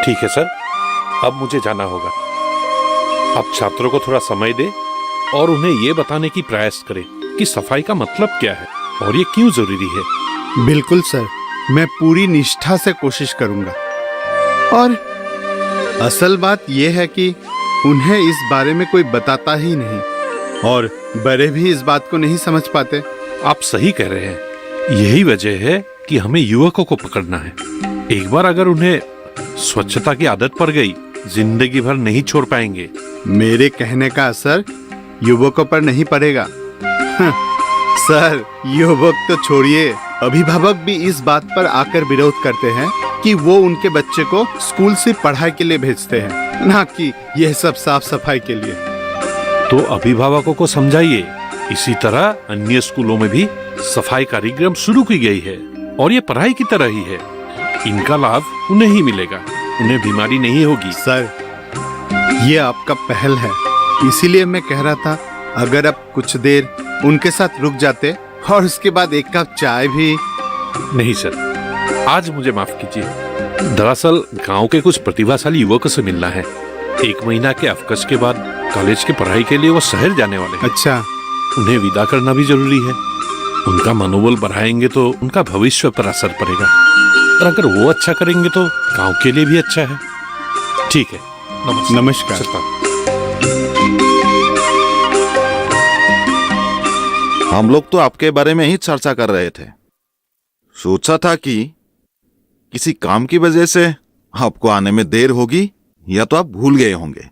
ठीक है सर, अब मुझे जाना होगा। अब छात्रों को थोड़ा समय दे और उन्हें ये बताने की प्रयास करे कि सफाई का मतलब क्या है और ये क्यों जरूरी है। बिल्कुल सर, मैं पूरी निष्ठा से कोशिश करूंगा। और असल बात यह है कि उन्हें इस बारे में कोई बताता ही नहीं और बड़े भी इस बात को नहीं समझ पाते। आप सही कह रहे हैं। यही वजह है कि हमें युवकों को पकड़ना है। एक बार अगर उन्हें स्वच्छता की आदत पड़ गई, जिंदगी भर नहीं छोड़ पाएंगे। मेरे कहने का असर युवकों पर नहीं पड़ेगा। सर, युवक तो छोड़िए, अभिभावक भी इस बात पर आकर विरोध करते हैं कि वो उनके बच्चे को स्कूल से पढ़ाई के लिए भेजते हैं, ना कि यह सब साफ सफाई के लिए। तो अभिभावकों को समझाइए। इसी तरह अन्य स्कूलों में भी सफाई कार्यक्रम शुरू की गई है और ये पढ़ाई की तरह ही है। इनका लाभ उन्हें ही मिलेगा, उन्हें बीमारी नहीं होगी। सर, ये आपका पहल है, इसीलिए मैं कह रहा था अगर आप कुछ देर उनके साथ रुक जाते और उसके बाद एक कप चाय भी। नहीं सर, आज मुझे माफ कीजिए। दरअसल गांव के कुछ प्रतिभाशाली युवकों से मिलना है। 1 महीना के अवकाश के बाद कॉलेज की पढ़ाई के लिए वो शहर जाने वाले हैं। अच्छा, उन्हें विदा करना भी जरूरी है। उनका मनोबल बढ़ाएंगे तो उनका भविष्य पर असर पड़ेगा, और अगर वो अच्छा करेंगे तो गांव के लिए भी अच्छा है। ठीक है, नमस्कार। हम लोग तो आपके बारे में ही चर्चा कर रहे थे। सोचा था कि किसी काम की वजह से आपको आने में देर होगी या तो आप भूल गए होंगे,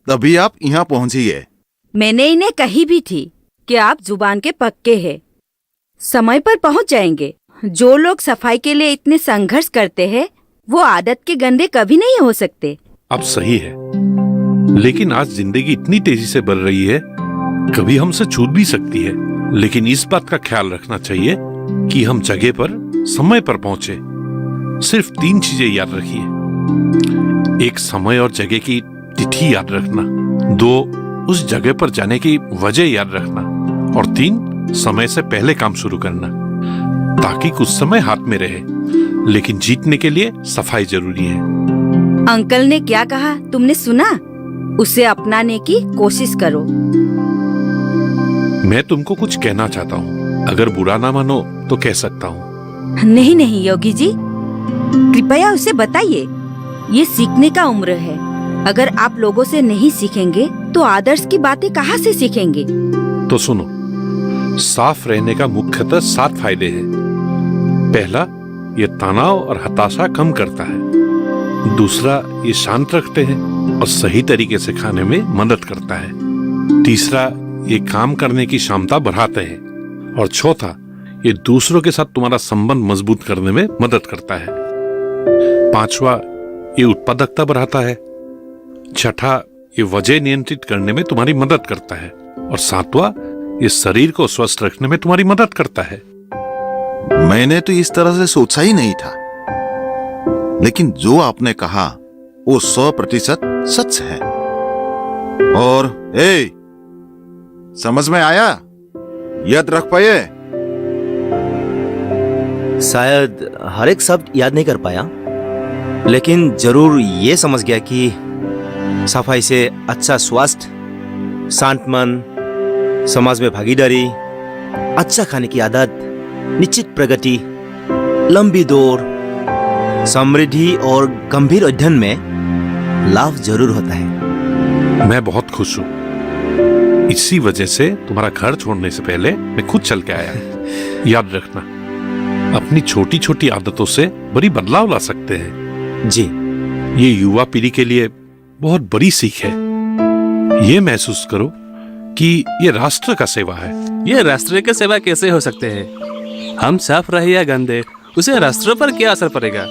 तभी आप यहाँ पहुंच ही गए। मैंने इन्हें कही भी थी कि आप जुबान के पक्के हैं, समय पर पहुंच जाएंगे। जो लोग सफाई के लिए इतने संघर्ष करते हैं वो आदत के गंदे कभी नहीं हो सकते। अब सही है, लेकिन आज जिंदगी इतनी तेजी से बढ़ रही है, कभी हमसे छूट भी सकती है। लेकिन इस बात का ख्याल रखना चाहिए कि हम जगह पर समय पर पहुंचे। सिर्फ 3 चीजें याद रखिए। 1, समय और जगह की तिथि याद रखना। 2, उस जगह पर जाने की वजह याद रखना। और 3, समय से पहले काम शुरू करना, ताकि कुछ समय हाथ में रहे। लेकिन जीतने के लिए सफाई जरूरी है। अंकल ने क्या कहा तुमने सुना? उसे अपनाने की कोशिश करो। मैं तुमको कुछ कहना चाहता हूँ, अगर बुरा ना मानो तो कह सकता हूँ। नहीं नहीं योगी जी, कृपया उसे बताइए। ये सीखने का उम्र है। अगर आप लोगों से नहीं सीखेंगे तो आदर्श की बातें कहाँ से सीखेंगे? तो सुनो, साफ रहने का मुख्यतः 7 फायदे हैं। पहला, ये तनाव और हताशा कम करता है। दूसरा, ये शांत रखते हैं और सही तरीके से खाने में मदद करता है। तीसरा, ये काम करने की क्षमता बढ़ाते हैं। और चौथा, ये दूसरों के साथ तुम्हारा संबंध मजबूत करने में मदद करता है। 5वां, ये उत्पादकता बढ़ाता है। 6ठा, ये वजन नियंत्रित करने में तुम्हारी मदद करता है। और 7वां, ये शरीर को स्वस्थ रखने में तुम्हारी मदद करता है। मैंने तो इस तरह से सोचा ही नहीं था, लेकिन जो आपने कहा वो 100% सच है। और समझ में आया? याद रख पाए? शायद हर एक शब्द याद नहीं कर पाया, लेकिन जरूर ये समझ गया कि सफाई से अच्छा स्वास्थ्य, शांत मन, समाज में भागीदारी, अच्छा खाने की आदत, निश्चित प्रगति, लंबी दौड़, समृद्धि और गंभीर अध्ययन में लाभ जरूर होता है। मैं बहुत खुश हूँ। इसी वजह से तुम्हारा घर छोड़ने से पहले मैं खुद चल के आया। याद रखना, अपनी छोटी छोटी आदतों से बड़ी बदलाव ला सकते हैं। जी, ये युवा पीढ़ी के लिए बहुत बड़ी सीख है। ये महसूस करो कि ये राष्ट्र का सेवा है। ये राष्ट्र की सेवा कैसे हो सकते हैं? हम साफ रहे या गंदे, उसे राष्ट्र पर क्या असर पड़ेगा?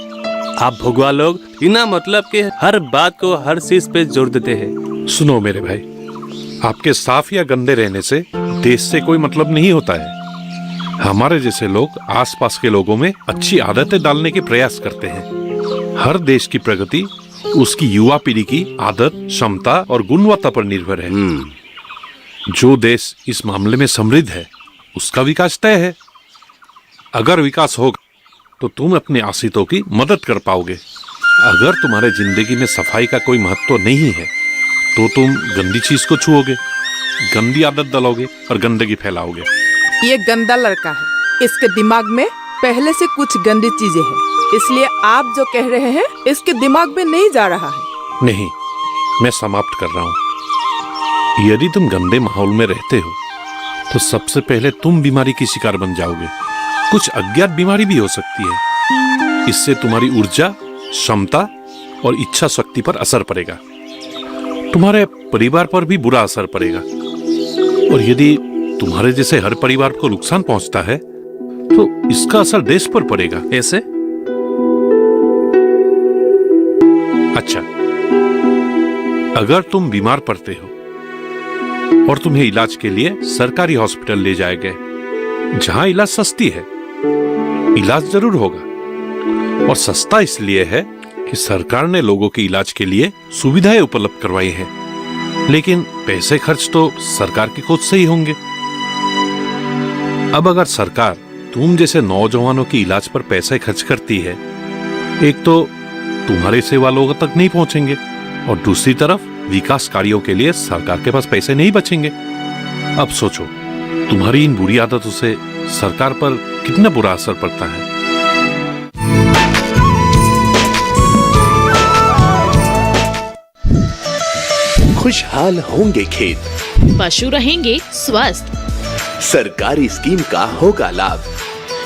आप भगवा लोग बिना मतलब के हर बात को हर चीज पे जोर देते हैं। सुनो मेरे भाई, आपके साफ या गंदे रहने से देश से कोई मतलब नहीं होता है। हमारे जैसे लोग आसपास के लोगों में अच्छी आदतें डालने के प्रयास करते हैं। हर देश की प्रगति उसकी युवा पीढ़ी की आदत, क्षमता और गुणवत्ता पर निर्भर है। जो देश इस मामले में समृद्ध है उसका विकास तय है। अगर विकास होगा तो तुम अपने आश्रितों की मदद कर पाओगे। अगर तुम्हारे जिंदगी में सफाई का कोई महत्व नहीं है तो तुम गंदी चीज को छुओगे, गंदी आदत डालोगे और गंदगी फैलाओगे। ये गंदा लड़का है, इसके दिमाग में पहले से कुछ गंदी चीजें हैं, इसलिए आप जो कह रहे हैं इसके दिमाग में नहीं जा रहा है। नहीं, मैं समाप्त कर रहा हूँ। यदि तुम गंदे माहौल में रहते हो तो सबसे पहले तुम बीमारी की शिकार बन जाओगे। कुछ अज्ञात बीमारी भी हो सकती है। इससे तुम्हारी ऊर्जा, क्षमता और इच्छा शक्ति पर असर पड़ेगा। तुम्हारे परिवार पर भी बुरा असर पड़ेगा। और यदि तुम्हारे जैसे हर परिवार को नुकसान पहुंचता है तो इसका असर देश पर पड़ेगा। ऐसे? अच्छा, अगर तुम बीमार पड़ते हो और तुम्हें इलाज के लिए सरकारी हॉस्पिटल ले जाए गए, जहां इलाज सस्ती है, इलाज जरूर होगा। और सस्ता इसलिए है कि सरकार ने लोगों के इलाज के लिए सुविधाएं उपलब्ध करवाई हैं। लेकिन पैसे खर्च तो सरकार की खुद से ही होंगे। अब अगर सरकार तुम जैसे नौजवानों के इलाज पर पैसे खर्च करती है, एक तो तुम्हारे सेवा लोगों तक नहीं पहुंचेंगे और दूसरी तरफ विकास कार्यों के लिए सरकार के पास पैसे नहीं बचेंगे। अब सोचो, तुम्हारी इन बुरी आदतों से सरकार पर कितना बुरा असर पड़ता है। खुशहाल होंगे खेत, पशु रहेंगे स्वस्थ, सरकारी स्कीम का होगा लाभ,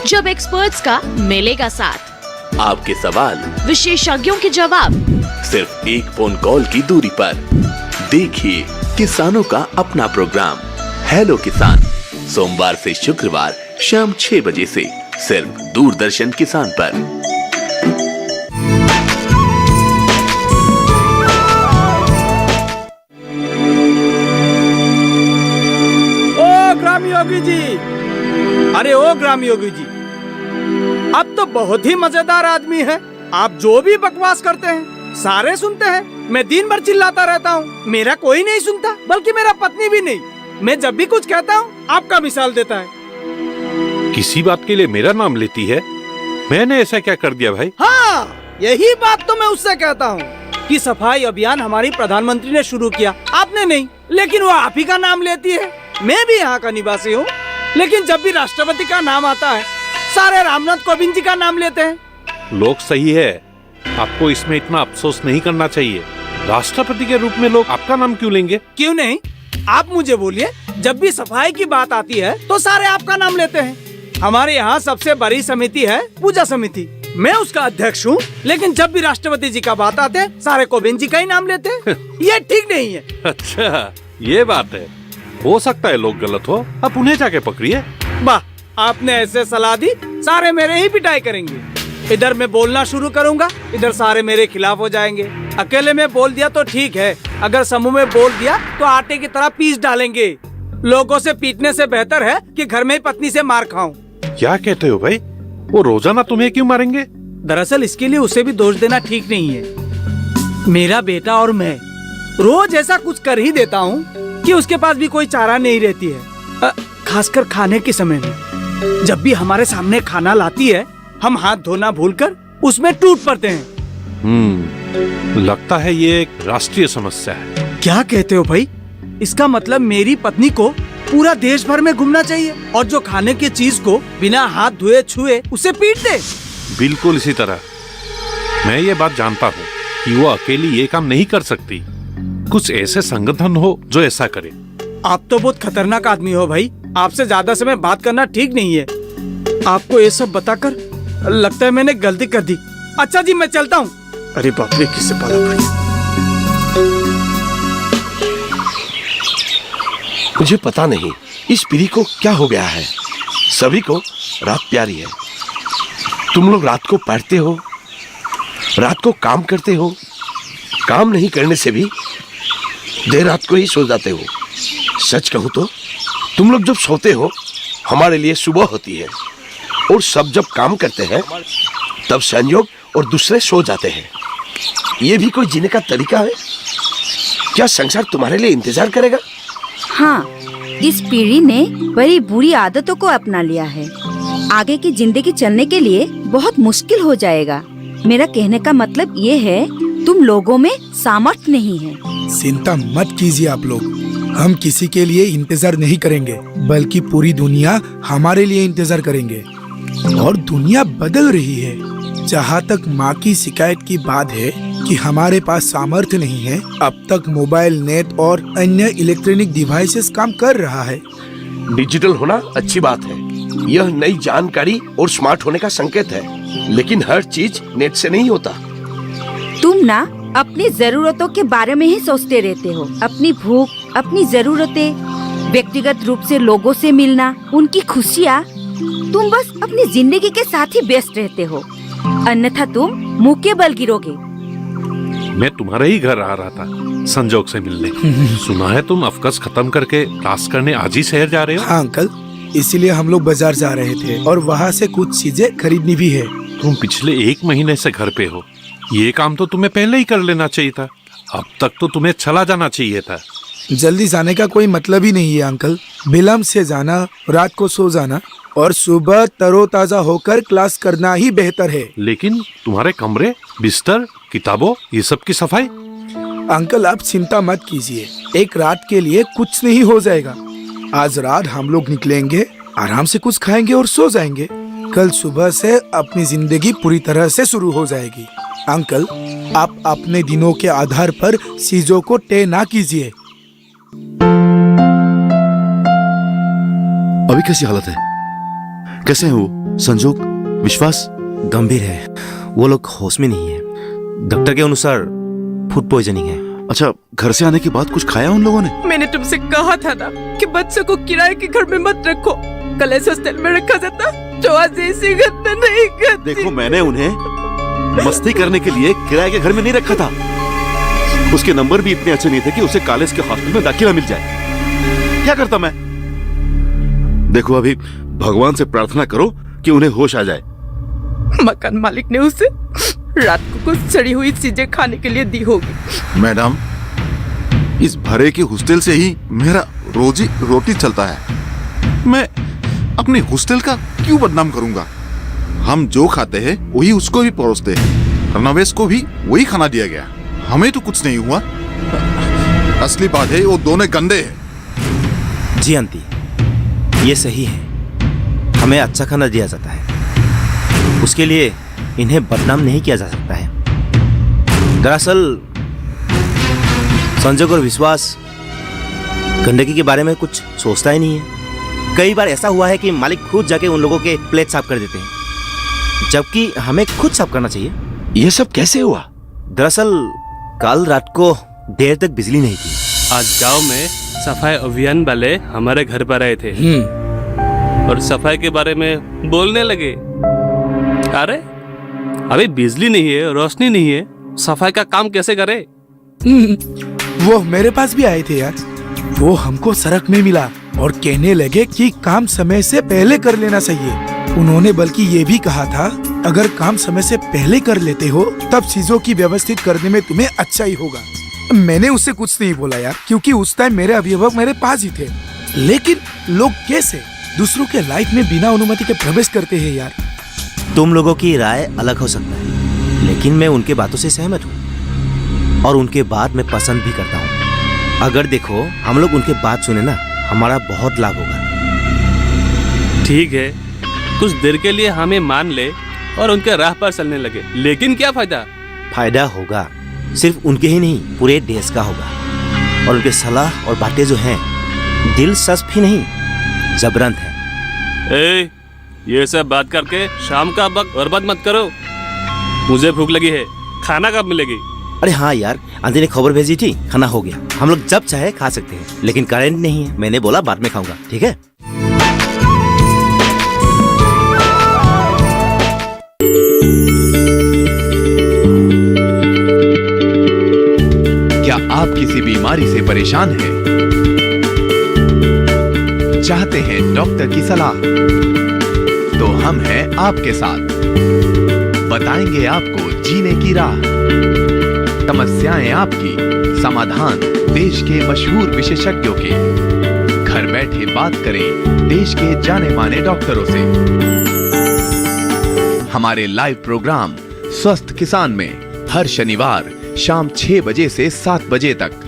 जब एक्सपर्ट्स का मिलेगा साथ, आपके सवाल विशेषज्ञों के जवाब, सिर्फ एक फोन कॉल की दूरी पर। देखिए किसानों का अपना प्रोग्राम हेलो किसान, सोमवार से शुक्रवार शाम 6 बजे से सिर्फ दूरदर्शन किसान पर। ओ ग्राम योगी जी, अरे ओ ग्राम योगी जी, अब तो बहुत ही मजेदार आदमी है। आप जो भी बकवास करते हैं सारे सुनते हैं। मैं दिन भर चिल्लाता रहता हूँ, मेरा कोई नहीं सुनता, बल्कि मेरा पत्नी भी नहीं। मैं जब भी कुछ कहता हूँ आपका मिसाल देता है। किसी बात के लिए मेरा नाम लेती है? मैंने ऐसा क्या कर दिया भाई? हाँ, यही बात तो मैं उससे कहता हूँ कि सफाई अभियान हमारी प्रधानमंत्री ने शुरू किया, आपने नहीं, लेकिन वो आप ही का नाम लेती है। मैं भी यहाँ का निवासी हूँ, लेकिन जब भी राष्ट्रपति का नाम आता है सारे रामनाथ कोविंद जी का नाम लेते हैं। लोग सही है, आपको इसमें इतना अफसोस नहीं करना चाहिए। राष्ट्रपति के रूप में लोग आपका नाम क्यों लेंगे? क्यों नहीं, आप मुझे बोलिए। जब भी सफाई की बात आती है तो सारे आपका नाम लेते हैं। हमारे यहाँ सबसे बड़ी समिति है पूजा समिति, मैं उसका अध्यक्ष हूँ, लेकिन जब भी राष्ट्रपति जी का बात आते हैं सारे कोविंद जी का ही नाम लेते हैं। ये ठीक नहीं है। अच्छा, ये बात है। हो सकता है लोग गलत हो, आप उन्हें जाके पकड़िए। वाह, आपने ऐसे सलाह दी, सारे मेरे ही पिटाई करेंगे। इधर मैं बोलना शुरू करूंगा, इधर सारे मेरे खिलाफ हो जाएंगे। अकेले में बोल दिया तो ठीक है, अगर समूह में बोल दिया तो आटे की तरह पीस डालेंगे। लोगों से पीटने से बेहतर है कि घर में ही पत्नी से मार खाऊं। क्या कहते हो भाई? वो रोजाना तुम्हें क्यों मारेंगे? दरअसल इसके लिए उसे भी दोष देना ठीक नहीं है। मेरा बेटा और मैं रोज ऐसा कुछ कर ही देता हूँ कि उसके पास भी कोई चारा नहीं रहती है। खासकर खाने के समय में जब भी हमारे सामने खाना लाती है, हम हाथ धोना भूलकर उसमें टूट पड़ते हैं। लगता है ये एक राष्ट्रीय समस्या है। क्या कहते हो भाई? इसका मतलब मेरी पत्नी को पूरा देश भर में घूमना चाहिए और जो खाने की चीज को बिना हाथ धोए छुए उसे पीट दे। बिल्कुल इसी तरह। मैं ये बात जानता हूँ कि वो अकेली ये काम नहीं कर सकती। कुछ ऐसे संगठन हो जो ऐसा करे। आप तो बहुत खतरनाक आदमी हो भाई, आपसे ज्यादा समय बात करना ठीक नहीं है। आपको ये सब बताकर लगता है मैंने गलती कर दी। अच्छा जी, मैं चलता हूँ। अरे बाप रे, किससे पाला पड़ी। मुझे पता नहीं इस पीढ़ी को क्या हो गया है। सभी को रात प्यारी है। तुम लोग रात को पढ़ते हो, रात को काम करते हो, काम नहीं करने से भी देर रात को ही सो जाते हो। सच कहूँ तो तुम लोग जब सोते हो हमारे लिए सुबह होती है, और सब जब काम करते हैं तब संयोग और दूसरे सो जाते हैं। ये भी कोई जीने का तरीका है? क्या संसार तुम्हारे लिए इंतजार करेगा? हाँ, इस पीढ़ी ने बड़ी बुरी आदतों को अपना लिया है। आगे की जिंदगी चलने के लिए बहुत मुश्किल हो जाएगा। मेरा कहने का मतलब ये है, तुम लोगों में सामर्थ्य नहीं है। चिंता मत कीजिए आप लोग, हम किसी के लिए इंतजार नहीं करेंगे, बल्कि पूरी दुनिया हमारे लिए इंतजार करेंगे। और दुनिया बदल रही है। जहाँ तक माँ की शिकायत की बात है कि हमारे पास सामर्थ्य नहीं है, अब तक मोबाइल, नेट और अन्य इलेक्ट्रॉनिक डिवाइसेस काम कर रहा है। डिजिटल होना अच्छी बात है, यह नई जानकारी और स्मार्ट होने का संकेत है, लेकिन हर चीज नेट से नहीं होता। तुम ना अपनी जरूरतों के बारे में ही सोचते रहते हो। अपनी भूख, अपनी जरूरतें, व्यक्तिगत रूप से लोगों से मिलना, उनकी खुशियाँ, तुम बस अपनी जिंदगी के साथ ही व्यस्त रहते हो, अन्यथा तुम मुंह के बल गिरोगे। मैं तुम्हारे ही घर आ रहा था संजोग से मिलने। सुना है तुम अफकस खत्म करके क्लास करने आज ही शहर जा रहे हो? हाँ अंकल, इसीलिए हम लोग बाजार जा रहे थे और वहाँ से कुछ चीजें खरीदनी भी है। तुम पिछले 1 महीने से घर पे हो, ये काम तो तुम्हें पहले ही कर लेना चाहिए था। अब तक तो तुम्हें चला जाना चाहिए था। जल्दी जाने का कोई मतलब ही नहीं है अंकल। विलम्ब से जाना, रात को सो जाना और सुबह तरोताजा होकर क्लास करना ही बेहतर है। लेकिन तुम्हारे कमरे, बिस्तर, किताबों, ये सब की सफाई? अंकल आप चिंता मत कीजिए, एक रात के लिए कुछ नहीं हो जाएगा। आज रात हम लोग निकलेंगे, आराम से कुछ खाएंगे और सो जाएंगे। कल सुबह से अपनी जिंदगी पूरी तरह से शुरू हो जाएगी। अंकल, आप अपने दिनों के आधार पर चीजों को तय ना कीजिए। अभी कैसी हालत है? कैसे है वो? संजोग, विश्वास? गंभीर है, वो लोग होश में नहीं है। डॉक्टर के अनुसार फूड पॉइजनिंग है। अच्छा, घर से आने के बाद कुछ खाया उन लोगों ने? मैंने तुमसे कहा था ना कि बच्चों को किराए के घर में मत रखो। कल ऐसे हॉस्टल में रखा जाता तो आज ऐसी घटना नहीं घटती। देखो, मैंने उन्हें मस्ती करने के लिए किराए के घर में नहीं रखा था। उसके नंबर भी इतने अच्छे नहीं थे कि उसे कॉलेज के हॉस्टल में दाखिला मिल जाए। क्या करता मैं? देखो, अभी भगवान से प्रार्थना करो कि उन्हें होश आ जाए। मकान मालिक ने उसे रात को कुछ सड़ी हुई चीजें खाने के लिए दी होगी। मैडम, इस भरे के हॉस्टल से ही मेरा रोजी रोटी चलता है। मैं अपने हॉस्टल का क्यों बदनाम करूंगा? हम जो खाते हैं वही उसको भी परोसते हैं। रनवेश को भी वही खाना दिया गया, हमें तो कुछ नहीं हुआ। असली बात है वो दोनों गंदे हैं। जी आंटी, ये सही है, हमें अच्छा खाना दिया जाता है, उसके लिए इन्हें बदनाम नहीं किया जा सकता है। दरअसल संजोग और विश्वास गंदगी के बारे में कुछ सोचता ही नहीं है। कई बार ऐसा हुआ है कि मालिक खुद जाके उन लोगों के प्लेट साफ कर देते हैं, जबकि हमें खुद साफ करना चाहिए। ये सब कैसे हुआ? दरअसल कल रात को देर तक बिजली नहीं थी। आज गांव में सफाई अभियान वाले हमारे घर पर आए थे और सफाई के बारे में बोलने लगे। अरे अभी बिजली नहीं है, रोशनी नहीं है, सफाई का काम कैसे करे? वो मेरे पास भी आए थे यार। वो हमको सड़क में मिला और कहने लगे कि काम समय से पहले कर लेना चाहिए। उन्होंने बल्कि ये भी कहा था, अगर काम समय से पहले कर लेते हो तब चीजों की व्यवस्थित करने में तुम्हें अच्छा ही होगा। मैंने उससे कुछ नहीं बोला यार, क्योंकि उस टाइम मेरे अभिभावक मेरे पास ही थे। लेकिन लोग कैसे दूसरों के लाइफ में बिना अनुमति के प्रवेश करते हैं यार। तुम लोगों की राय अलग हो सकता है, लेकिन मैं उनके बातों से सहमत हूँ और उनके बात मैं पसंद भी करता हूँ। अगर देखो, हम लोग उनके बात सुने ना, हमारा बहुत लाभ होगा। ठीक है, कुछ देर के लिए हमें मान ले और उनके राह पर चलने लगे, लेकिन क्या फायदा? फायदा होगा, सिर्फ उनके ही नहीं, पूरे देश का होगा। और उनके सलाह और बातें जो हैं, दिलचस्प ही नहीं, जबरन है। ये सब बात करके शाम का वक्त बर्बाद मत करो। मुझे भूख लगी है, खाना कब मिलेगी? अरे हाँ यार, आंटी ने खबर भेजी थी, खाना हो गया। हम लोग जब चाहे खा सकते हैं, लेकिन करंट नहीं है। मैंने बोला बाद में खाऊंगा, ठीक है? क्या आप किसी बीमारी से परेशान हैं? चाहते हैं डॉक्टर की सलाह? तो हम हैं आपके साथ, बताएंगे आपको जीने की राह। समस्याएं आपकी, समाधान देश के मशहूर विशेषज्ञों के। घर बैठे बात करें देश के जाने माने डॉक्टरों से। हमारे लाइव प्रोग्राम स्वस्थ किसान में हर शनिवार शाम 6 बजे से 7 बजे तक।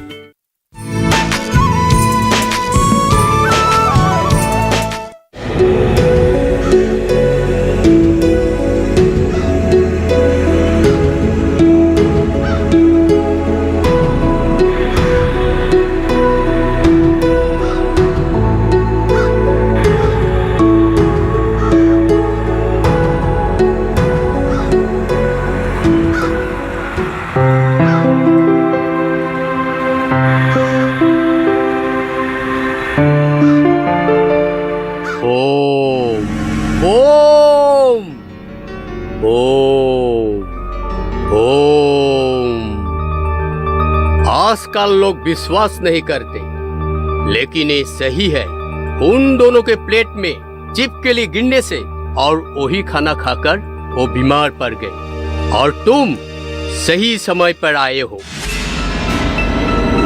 आजकल लोग विश्वास नहीं करते, लेकिन ये सही है। उन दोनों के प्लेट में चिपकली गिरने से और वही खाना खाकर वो बीमार पड़ गए और तुम सही समय पर आए हो।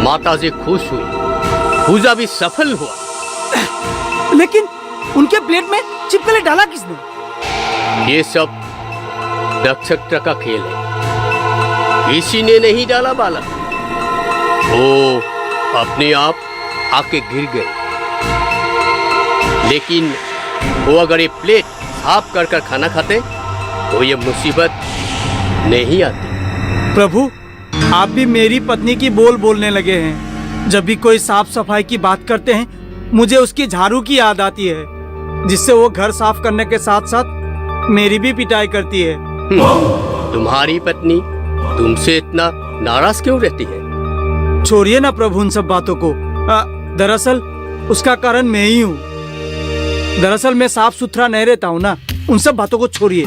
माता जी खुश हुई, पूजा भी सफल हुआ। लेकिन उनके प्लेट में चिपकली डाला किसने? ये सब नक्षत्र का खेल है, किसी ने नहीं डाला बालक। वो अपने आप आके गिर गए। लेकिन वो अगर ये प्लेट साफ कर कर खाना खाते तो ये मुसीबत नहीं आती। प्रभु, आप भी मेरी पत्नी की बोल बोलने लगे हैं। जब भी कोई साफ सफाई की बात करते हैं, मुझे उसकी झाड़ू की याद आती है, जिससे वो घर साफ करने के साथ साथ मेरी भी पिटाई करती है। तुम्हारी पत्नी तुमसे इतना नाराज क्यों रहती है? छोड़िए ना प्रभु उन सब बातों को। दरअसल उसका कारण मैं ही हूँ। दरअसल मैं साफ सुथरा नहीं रहता हूँ ना। उन सब बातों को छोड़िए,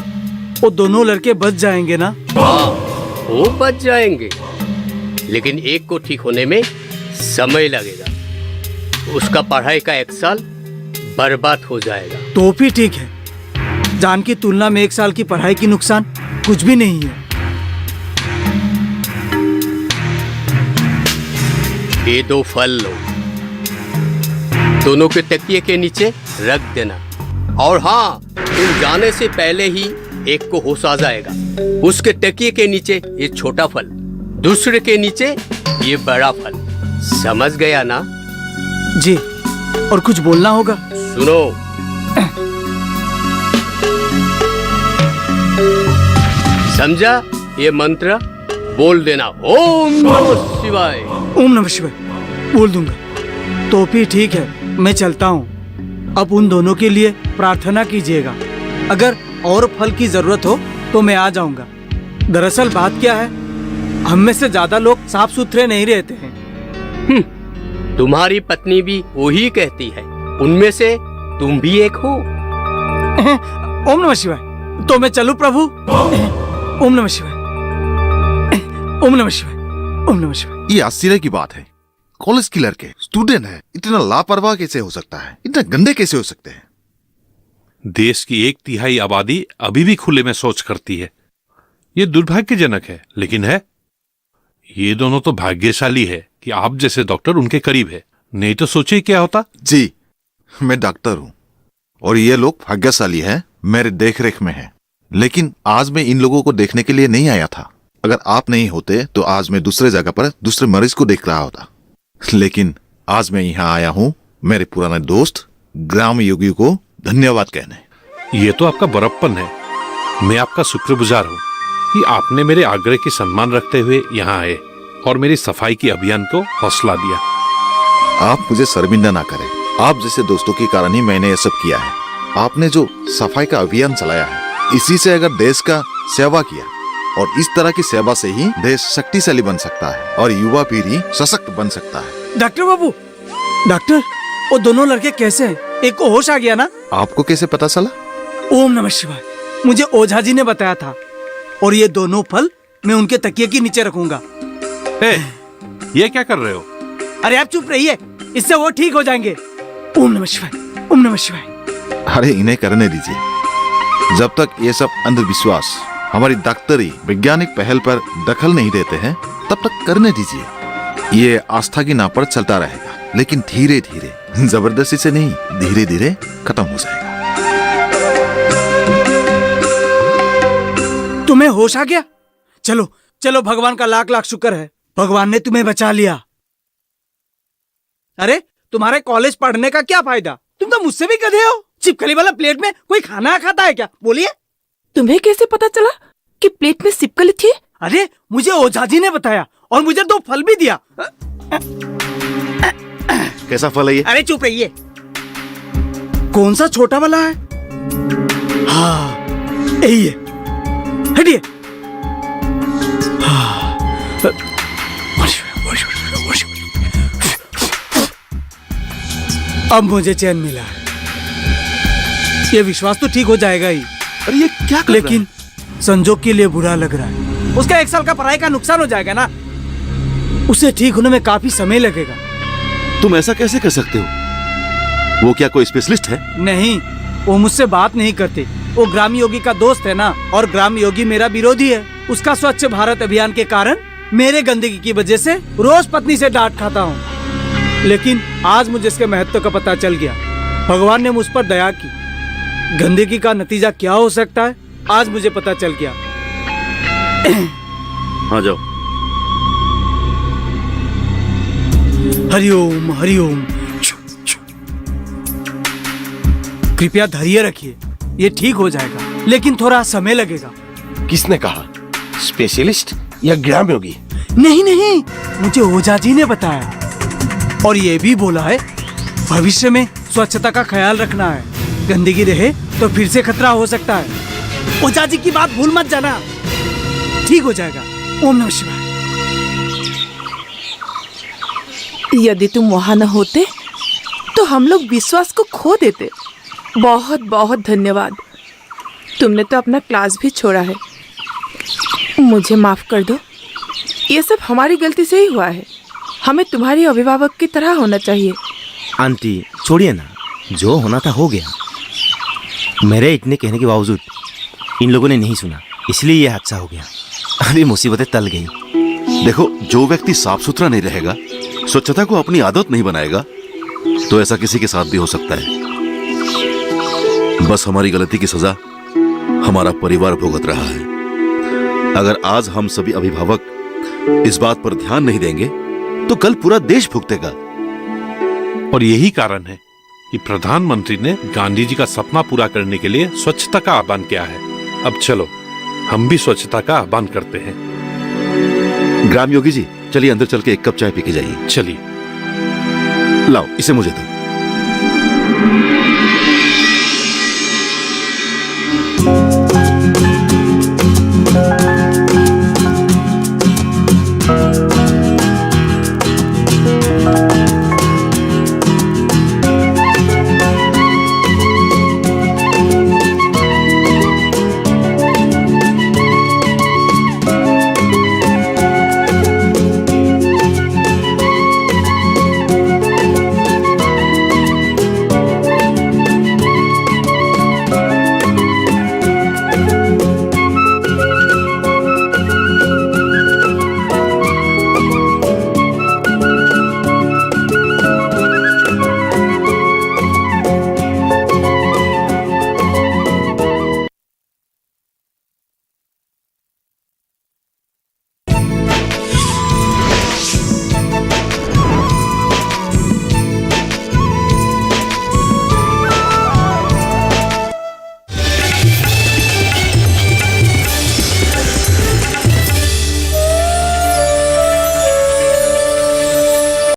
वो दोनों लड़के बच जाएंगे ना? हाँ, वो बच जाएंगे, लेकिन एक को ठीक होने में समय लगेगा। उसका पढ़ाई का 1 साल बर्बाद हो जाएगा। तो भी ठीक है, जान की तुलना में 1 साल की पढ़ाई की नुकसान कुछ भी नहीं है। ये 2 फल लो, दोनों के तकिए के नीचे रख देना। और हाँ, तुम जाने से पहले ही एक को होश आ जाएगा। उसके तकिए के नीचे ये छोटा फल, दूसरे के नीचे ये बड़ा फल। समझ गया ना? जी, और कुछ बोलना होगा? सुनो, समझा? ये मंत्र बोल देना, ओम नमः शिवाय। ओम नमः शिवाय बोल दूंगा। तो भी ठीक है, मैं चलता हूँ। अब उन दोनों के लिए प्रार्थना कीजिएगा। अगर और फल की जरूरत हो तो मैं आ जाऊंगा। दरअसल बात क्या है, हम में से ज्यादा लोग साफ सुथरे नहीं रहते हैं। तुम्हारी पत्नी भी वही कहती है, उनमें से तुम भी एक हो। ओम नमः शिवाय। तो मैं चलूं प्रभु? ओम नमः शिवाय, ओम नमः शिवाय, ओम नमः शिवाय। ये आश्चर्य की बात है, कॉलेज की लड़के स्टूडेंट है, इतना लापरवाह कैसे हो सकता है? इतना गंदे कैसे हो सकते हैं? देश की 1/3 आबादी अभी भी खुले में शौच करती है। ये दुर्भाग्यजनक है, लेकिन है। ये दोनों तो भाग्यशाली है कि आप जैसे डॉक्टर उनके करीब है, नहीं तो सोचिए क्या होता। जी, मैं डॉक्टर हूँ और ये लोग भाग्यशाली हैं, मेरे देखरेख में हैं। लेकिन आज मैं इन लोगों को देखने के लिए नहीं आया था। अगर आप नहीं होते तो आज मैं दूसरे जगह पर दूसरे मरीज को देख रहा होता। लेकिन आज मैं यहाँ आया हूँ मेरे पुराने दोस्त ग्राम योगी को धन्यवाद कहने। ये तो आपका बड़प्पन है। मैं आपका शुक्रगुजार हूँ कि आपने मेरे आग्रह की सम्मान रखते हुए यहाँ आए और मेरी सफाई की अभियान को हौसला दिया। आप मुझे शर्मिंदा ना करें, आप जैसे दोस्तों के कारण ही मैंने ये सब किया है। आपने जो सफाई का अभियान चलाया है, इसी से अगर देश का सेवा किया, और इस तरह की सेवा से ही देश शक्तिशाली बन सकता है और युवा पीढ़ी सशक्त बन सकता है। डॉक्टर बाबू, डॉक्टर, वो दोनों लड़के कैसे हैं? एक को होश आ गया ना? आपको कैसे पता चला? ओम नमः शिवाय, मुझे ओझा जी ने बताया था। और ये दोनों फल मैं उनके तकिए के नीचे रखूंगा। ये क्या कर रहे हो? अरे आप चुप रहिए, इससे वो ठीक हो जाएंगे। ओम नमः शिवाय, ओम नमः शिवाय। अरे इन्हें करने दीजिए। जब तक ये सब अंधविश्वास हमारी डॉक्टरी वैज्ञानिक पहल पर दखल नहीं देते हैं, तब तक करने दीजिए। ये आस्था की नाव पर चलता रहेगा, लेकिन धीरे धीरे, जबरदस्ती से नहीं, धीरे धीरे खत्म हो जाएगा। तुम्हें होश आ गया? चलो चलो, भगवान का लाख लाख शुक्र है, भगवान ने तुम्हें बचा लिया। अरे तुम्हारे कॉलेज पढ़ने का क्या फायदा? तुम तो मुझसे भी गधे हो। छिपकली वाला प्लेट में कोई खाना खाता है क्या? बोलिए। तुम्हें कैसे पता चला कि प्लेट में छिपकली थी? अरे मुझे ओझा जी ने बताया और मुझे 2 फल भी दिया। कैसा फल है ये? अरे चुप रहिए। कौन सा छोटा वाला है? हाँ यही है, हटिए। अब मुझे चैन मिला है। ये विश्वास तो ठीक हो जाएगा ही। अरे ये क्या कर लेकिन संजोग के लिए बुरा लग रहा है। उसका 1 साल का पढ़ाई का नुकसान हो जाएगा ना। उसे ठीक होने में काफी समय लगेगा। तुम ऐसा कैसे कर सकते हो? वो क्या कोई स्पेशलिस्ट है? नहीं, वो मुझसे बात नहीं करते। वो ग्राम योगी का दोस्त है ना, और ग्राम योगी मेरा विरोधी है। उसका स्वच्छ भारत अभियान के कारण मेरे गंदगी की वजह से रोज पत्नी से डांट खाता हूँ। लेकिन आज मुझे इसके महत्व का पता चल गया। भगवान ने मुझ पर दया की। गंदगी का नतीजा क्या हो सकता है, आज मुझे पता चल गया। हाँ जाओ। हरिओम हरिओम। कृपया धैर्य रखिए, ये ठीक हो जाएगा, लेकिन थोड़ा समय लगेगा। किसने कहा? स्पेशलिस्ट या ग्राम योगी? नहीं नहीं, मुझे ओझा जी ने बताया। और ये भी बोला है भविष्य में स्वच्छता का ख्याल रखना है। गंदगी रहे तो फिर से खतरा हो सकता है। ओझा जी की बात भूल मत जाना, ठीक हो जाएगा। ओम नमः शिवाय। यदि तुम वहां न होते तो हम लोग विश्वास को खो देते। बहुत बहुत धन्यवाद। तुमने तो अपना क्लास भी छोड़ा है। मुझे माफ कर दो, ये सब हमारी गलती से ही हुआ है। हमें तुम्हारी अभिभावक की तरह होना चाहिए। आंटी छोड़िए ना, जो होना था हो गया। मेरे इतने कहने के बावजूद इन लोगों ने नहीं सुना, इसलिए ये हादसा हो गया। अभी मुसीबतें टल गई। देखो, जो व्यक्ति साफ सुथरा नहीं रहेगा, स्वच्छता को अपनी आदत नहीं बनाएगा, तो ऐसा किसी के साथ भी हो सकता है। बस हमारी गलती की सजा हमारा परिवार भुगत रहा है। अगर आज हम सभी अभिभावक इस बात पर ध्यान नहीं देंगे तो कल पूरा देश भुगतेगा। और यही कारण है कि प्रधानमंत्री ने गांधी जी का सपना पूरा करने के लिए स्वच्छता का आह्वान किया है। अब चलो हम भी स्वच्छता का आह्वान करते हैं। ग्राम योगी जी, चलिए अंदर चल के 1 कप चाय पी के जाइए। चलिए। लाओ, इसे मुझे दो।